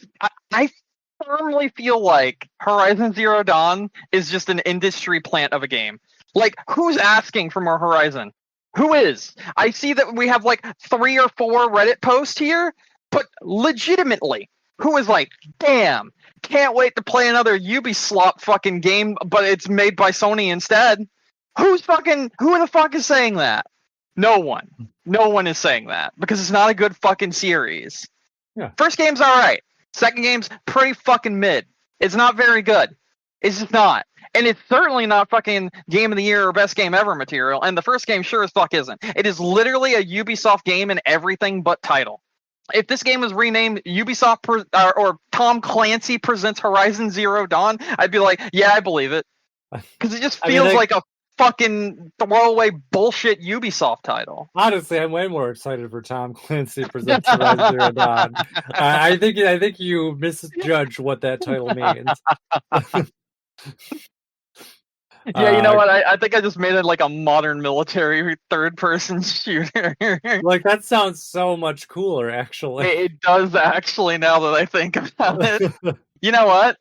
firmly feel like Horizon Zero Dawn is just an industry plant of a game. Like, who's asking for more Horizon? Who is? I see that we have like 3 or 4 Reddit posts here, but legitimately, who is like, damn, can't wait to play another Ubisoft fucking game, but it's made by Sony instead? Who the fuck is saying that? No one. No one is saying that because it's not a good fucking series. Yeah. First game's alright. Second game's pretty fucking mid. It's not very good. It's just not. And it's certainly not fucking game of the year or best game ever material. And the first game sure as fuck isn't. It is literally a Ubisoft game in everything but title. If this game was renamed Ubisoft or Tom Clancy Presents Horizon Zero Dawn, I'd be like, yeah, I believe it. Because it just feels like a fucking throwaway bullshit Ubisoft title. Honestly, I'm way more excited for Tom Clancy Presents Horizon Zero Dawn. I think you misjudge what that title means. Yeah, you know what? I think I just made it like a modern military third-person shooter. Like, that sounds so much cooler, actually. It does, actually, now that I think about it. You know what?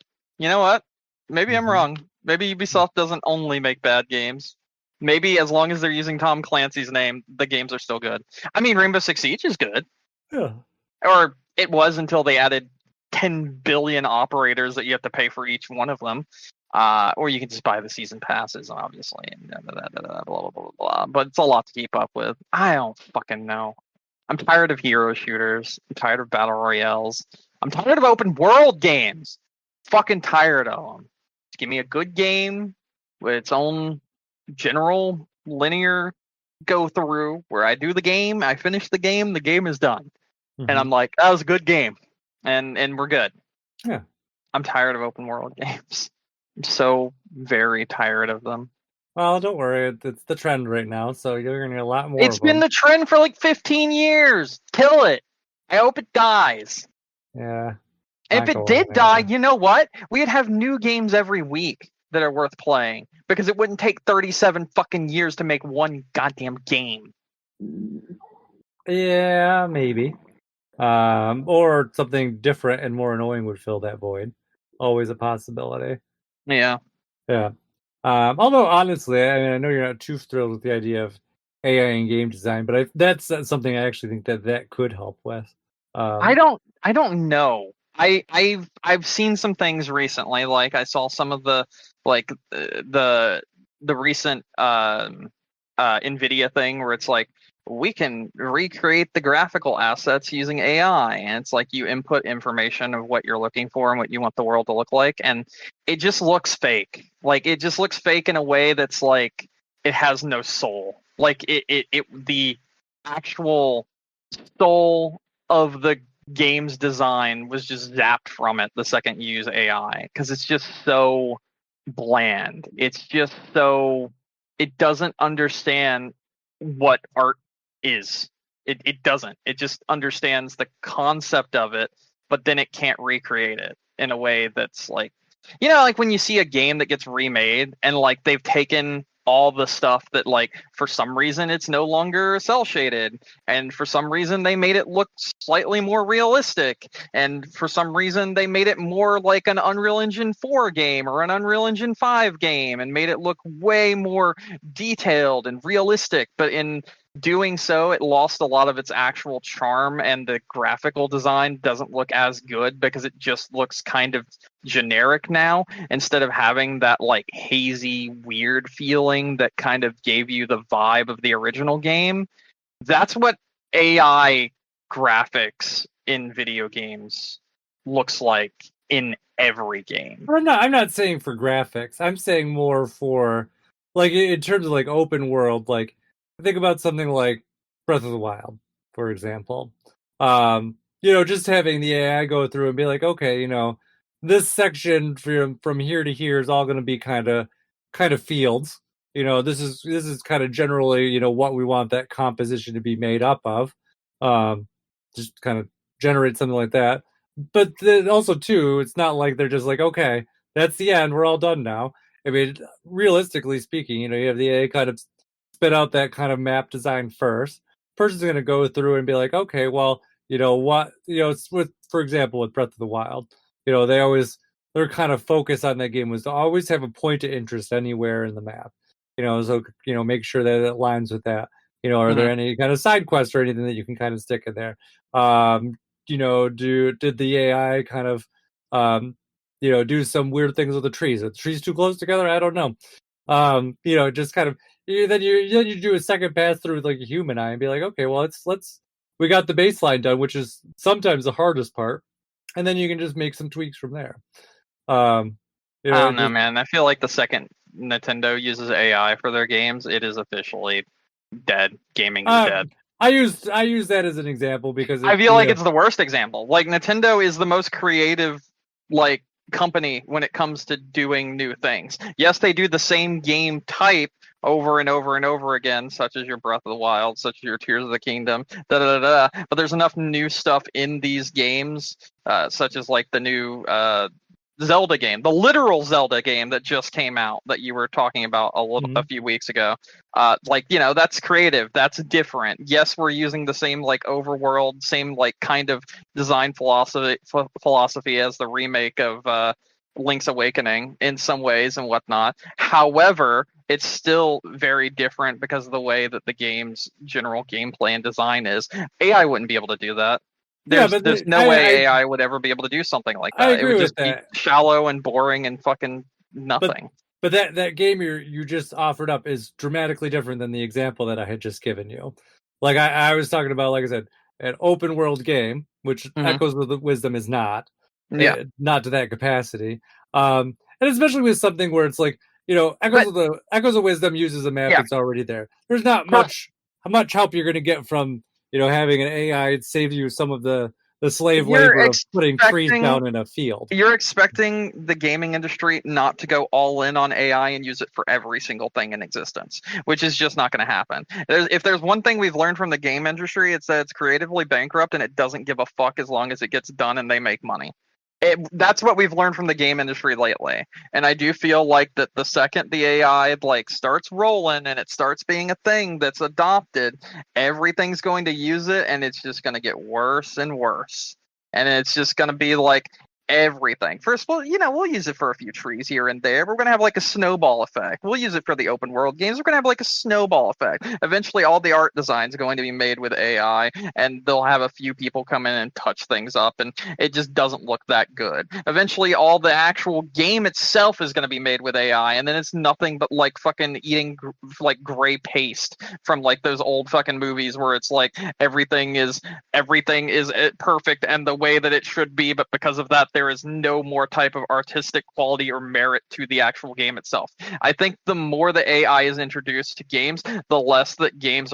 Maybe I'm wrong. Maybe Ubisoft doesn't only make bad games. Maybe as long as they're using Tom Clancy's name, the games are still good. I mean, Rainbow Six Siege is good. Yeah. Or it was until they added 10 billion operators that you have to pay for each one of them. Or you can just buy the season passes, obviously, and blah, blah, blah, blah. But it's a lot to keep up with. I don't fucking know. I'm tired of hero shooters. I'm tired of battle royales. I'm tired of open world games. Fucking tired of them. Just give me a good game with its own general linear go through where I do the game, I finish the game is done. And I'm like, that was a good game. And we're good. Yeah. I'm tired of open world games. I'm so very tired of them. Well, don't worry. It's the trend right now, so you're going to get a lot more It's been the trend for like 15 years. Kill it. I hope it dies. Yeah. If it did die, you know what? We'd have new games every week that are worth playing because it wouldn't take 37 fucking years to make one goddamn game. Yeah, maybe. Or something different and more annoying would fill that void. Always a possibility. Yeah. Yeah. Although, honestly, I mean, I know you're not too thrilled with the idea of AI in game design, but that's something I actually think that could help with. I don't know. I've seen some things recently. Like I saw some of the like the recent Nvidia thing where it's like we can recreate the graphical assets using AI, and it's like you input information of what you're looking for and what you want the world to look like, and it just looks fake. Like it just looks fake in a way that's like it has no soul. Like it the actual soul of the game's design was just zapped from it the second you use AI, because it's just so bland. It's just so it doesn't understand what art is. It doesn't. It just understands the concept of it, but then it can't recreate it in a way that's like, like when you see a game that gets remade and like they've taken all the stuff that like for some reason it's no longer cell shaded, and for some reason they made it look slightly more realistic, and for some reason they made it more like an Unreal Engine 4 game or an Unreal Engine 5 game and made it look way more detailed and realistic, but in doing so it lost a lot of its actual charm, and the graphical design doesn't look as good because it just looks kind of generic now, instead of having that like hazy weird feeling that kind of gave you the vibe of the original game. That's what AI graphics in video games looks like in every game. I'm not saying for graphics. I'm saying more for like in terms of like open world. Like think about something like Breath of the Wild, for example. Just having the AI go through and be like, okay, this section from here to here is all going to be kind of fields. This is kind of generally what we want that composition to be made up of. Just kind of generate something like that. But then also too, it's not like they're just like, okay, that's the end. We're all done now. I mean, realistically speaking, you have the AI kind of spit out that kind of map design first. Person's going to go through and be like, okay, well, what, it's with, for example, with Breath of the Wild, their kind of focus on that game was to always have a point of interest anywhere in the map. So make sure that it aligns with that. Are there any kind of side quests or anything that you can kind of stick in there? Did the AI kind of do some weird things with the trees? Are the trees too close together? I don't know. Just kind of then you do a second pass through with like a human eye and be like, okay, well let's we got the baseline done, which is sometimes the hardest part, and then you can just make some tweaks from there. I don't know, man. I feel like the second Nintendo uses AI for their games, it is officially dead. Gaming is dead. I use that as an example because I feel like it's the worst example. Like Nintendo is the most creative like company when it comes to doing new things. Yes, they do the same game type over and over and over again, such as your Breath of the Wild, such as your Tears of the Kingdom, but there's enough new stuff in these games, such as like the new Zelda game, the literal Zelda game that just came out that you were talking about a few weeks ago. That's creative, that's different. Yes, we're using the same like overworld, same like kind of design philosophy as the remake of Link's Awakening in some ways and whatnot. However, it's still very different because of the way that the game's general gameplay and design is. AI wouldn't be able to do that. There's no way AI would ever be able to do something like that. It would just be shallow and boring and fucking nothing. But that game you just offered up is dramatically different than the example that I had just given you. Like I was talking about, like I said, an open world game, which Echoes of Wisdom is not. Yeah. Not to that capacity. And especially with something where it's like, Echoes of Wisdom uses a map that's already there. There's not much help you're going to get from having an AI save you some of the slave labor of putting trees down in a field. You're expecting the gaming industry not to go all in on AI and use it for every single thing in existence, which is just not going to happen. If there's one thing we've learned from the game industry, it's that it's creatively bankrupt and it doesn't give a fuck as long as it gets done and they make money. That's what we've learned from the game industry lately, and I do feel like that the second the AI like starts rolling and it starts being a thing that's adopted, everything's going to use it, and it's just going to get worse and worse, and it's just going to be like everything. First, well, we'll use it for a few trees here and there. We're gonna have like a snowball effect. We'll use it for the open world games. We're gonna have like a snowball effect. Eventually, all the art designs are going to be made with AI, and they'll have a few people come in and touch things up, and it just doesn't look that good. Eventually, all the actual game itself is gonna be made with AI, and then it's nothing but like fucking eating like gray paste from like those old fucking movies where it's like everything is perfect and the way that it should be, but because of that there is no more type of artistic quality or merit to the actual game itself. I think the more the AI is introduced to games, the less that games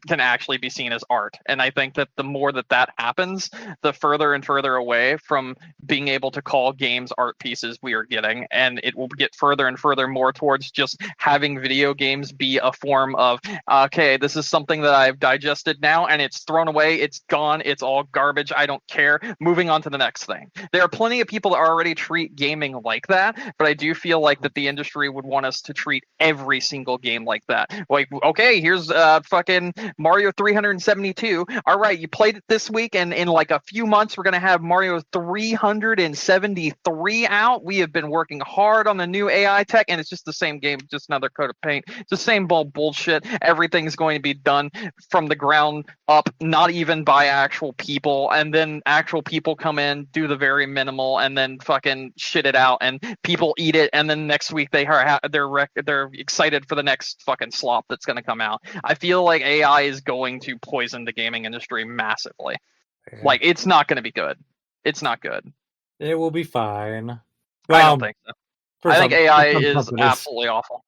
can actually be seen as art. And I think that the more that happens, the further and further away from being able to call games art pieces we are getting, and it will get further and further more towards just having video games be a form of, okay, this is something that I've digested now and it's thrown away, it's gone, it's all garbage, I don't care, moving on to the next thing. There are plenty of people that already treat gaming like that, but I do feel like that the industry would want us to treat every single game like that. Like, okay, here's fucking Mario 372. All right, you played it this week, and in like a few months, we're going to have Mario 373 out. We have been working hard on the new AI tech, and it's just the same game, just another coat of paint. It's the same bullshit. Everything's going to be done from the ground up, not even by actual people, and then actual people come in, do the very minimal, and then fucking shit it out, and people eat it, and then next week they're excited for the next fucking slop that's going to come out. I feel like AI is going to poison the gaming industry massively. Yeah. Like, it's not going to be good. It's not good. It will be fine. I don't think so. I think AI is absolutely awful.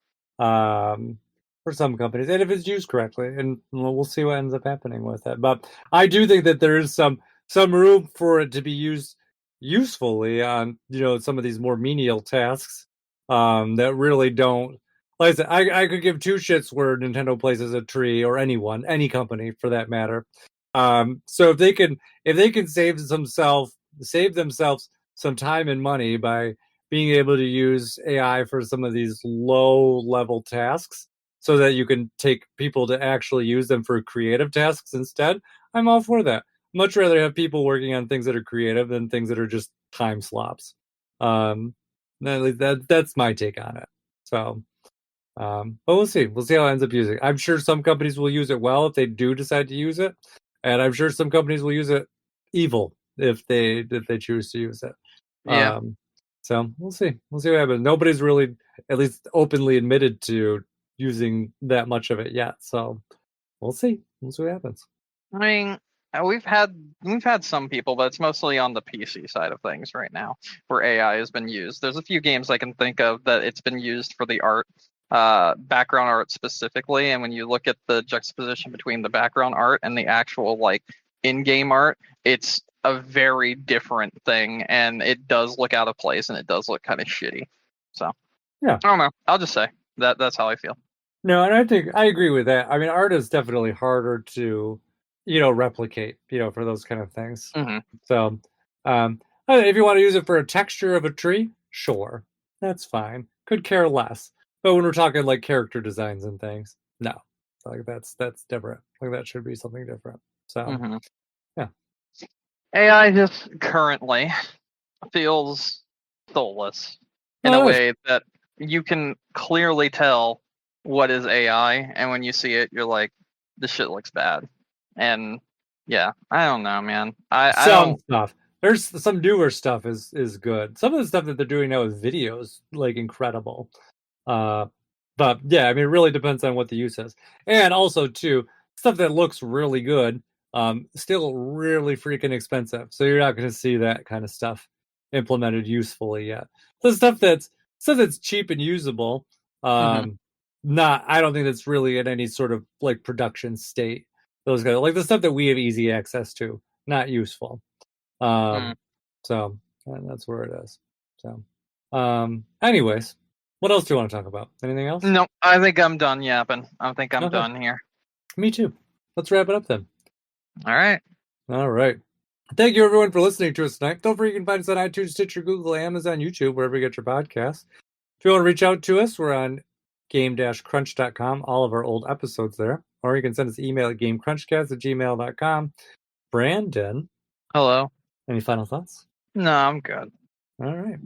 For some companies, and if it's used correctly, and we'll see what ends up happening with it. But I do think that there is some room for it to be used usefully on some of these more menial tasks that really don't. Like I said, I could give two shits where Nintendo places a tree, or anyone, any company for that matter. So if they can save themselves some time and money by being able to use AI for some of these low level tasks, so that you can take people to actually use them for creative tasks instead, I'm all for that. Much rather have people working on things that are creative than things that are just time slops. That's my take on it. So, but we'll see. We'll see how it ends up using. I'm sure some companies will use it well if they do decide to use it, and I'm sure some companies will use it evil if they choose to use it. Yeah. So we'll see. We'll see what happens. Nobody's really, at least openly, admitted to using that much of it yet. So we'll see. We'll see what happens. I mean, we've had some people, but it's mostly on the PC side of things right now, where AI has been used. There's a few games I can think of that it's been used for the art, background art specifically. And when you look at the juxtaposition between the background art and the actual like in-game art, it's a very different thing, and it does look out of place, and it does look kind of shitty. So yeah, I don't know. I'll just say that's how I feel. No, and I think I agree with that. I mean, art is definitely harder to, replicate, for those kind of things. Mm-hmm. So, if you want to use it for a texture of a tree, sure, that's fine. Could care less. But when we're talking like character designs and things, no, like that's different. Like that should be something different. So, yeah. AI just currently feels soulless in a way that you can clearly tell what is AI, and when you see it, you're like, this shit looks bad. And yeah, I don't know, man. Some stuff. There's some newer stuff is good. Some of the stuff that they're doing now with videos, like, incredible. But yeah, I mean, it really depends on what the use is. And also, too, stuff that looks really good, still really freaking expensive. So you're not going to see that kind of stuff implemented usefully yet. The stuff that's cheap and usable, I don't think that's really in any sort of like production state. Those guys, like the stuff that we have easy access to, not useful. So that's where it is. So, anyways, what else do you want to talk about? Anything else? No, I think I'm done yapping. I think I'm done here. Me too. Let's wrap it up then. All right. Thank you, everyone, for listening to us tonight. Don't forget you can find us on iTunes, Stitcher, Google, Amazon, YouTube, wherever you get your podcasts. If you want to reach out to us, we're on game-crunch.com, all of our old episodes there. Or you can send us an email at gamecrunchcast@gmail.com. Brandon. Hello. Any final thoughts? No, I'm good. All right.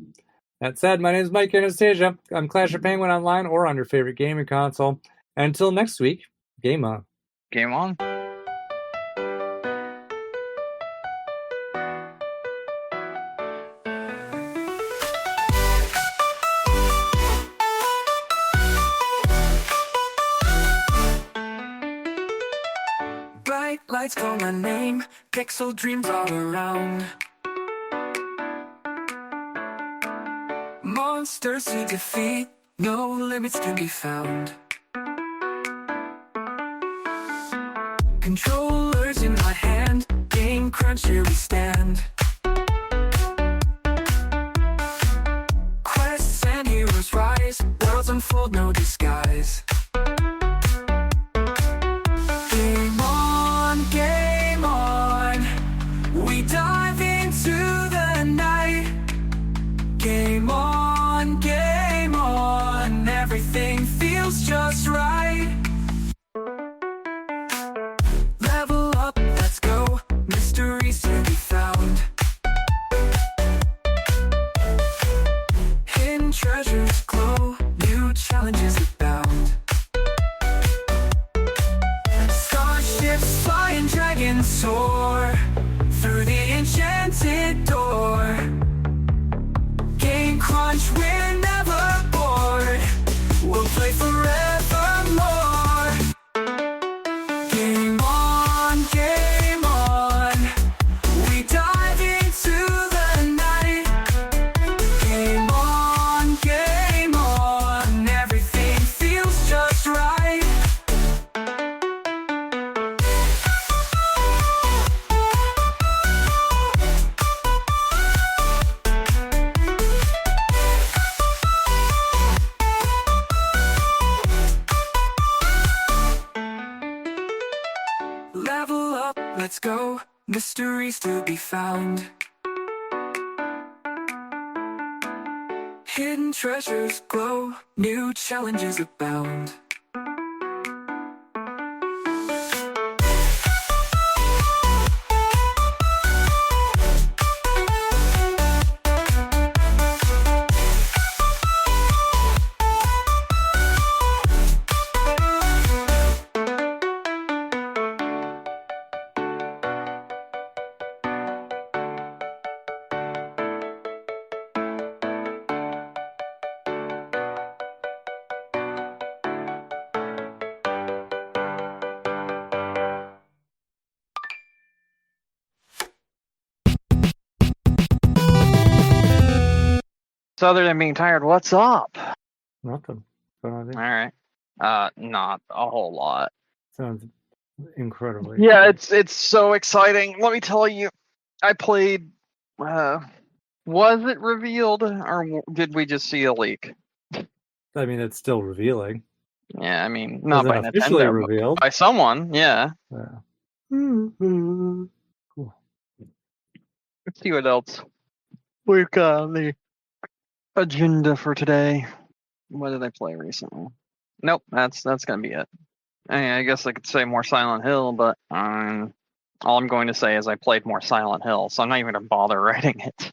That said, my name is Mike Anastasia. I'm Clash of Penguin online or on your favorite gaming console. And until next week, game on. Game on. Bright lights call my name, pixel dreams all around. Monsters to defeat, no limits to be found. Controllers in my hand, game crunch, here we stand. Quests and heroes rise, worlds unfold, no disguise. Game on, we dive into the night. Game on, everything feels just right. Level up, let's go, mysteries to be found. Hidden treasures glow, new challenges abound. Starships fly and dragons soar through the enchanted door. Game crunch, we're never bored, we'll play forevermore. Game on, we dive into the night. Game on, everything feels just right. Level up, let's go, mysteries to be found. Hidden treasures glow, new challenges abound. So other than being tired, what's up? Nothing. But I think All right. Not a whole lot. sounds incredibly. Yeah, it's so exciting. Let me tell you, I played. Was it revealed, or did we just see a leak? I mean, it's still revealing. Yeah, I mean, not Was by it officially Nintendo, revealed? but by someone. Yeah. Yeah. Cool. Let's see what else we've got on the agenda for today. What did I play recently? Nope, that's gonna be it. I guess I could say more Silent Hill, but all I'm going to say is I played more Silent Hill, so I'm not even gonna bother writing it.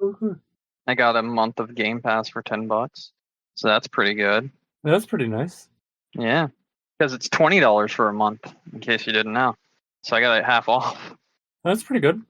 Okay. I got a month of Game Pass for $10, so that's pretty good. That's pretty nice. Yeah, because it's $20 for a month, in case you didn't know. So I got it half off. That's pretty good.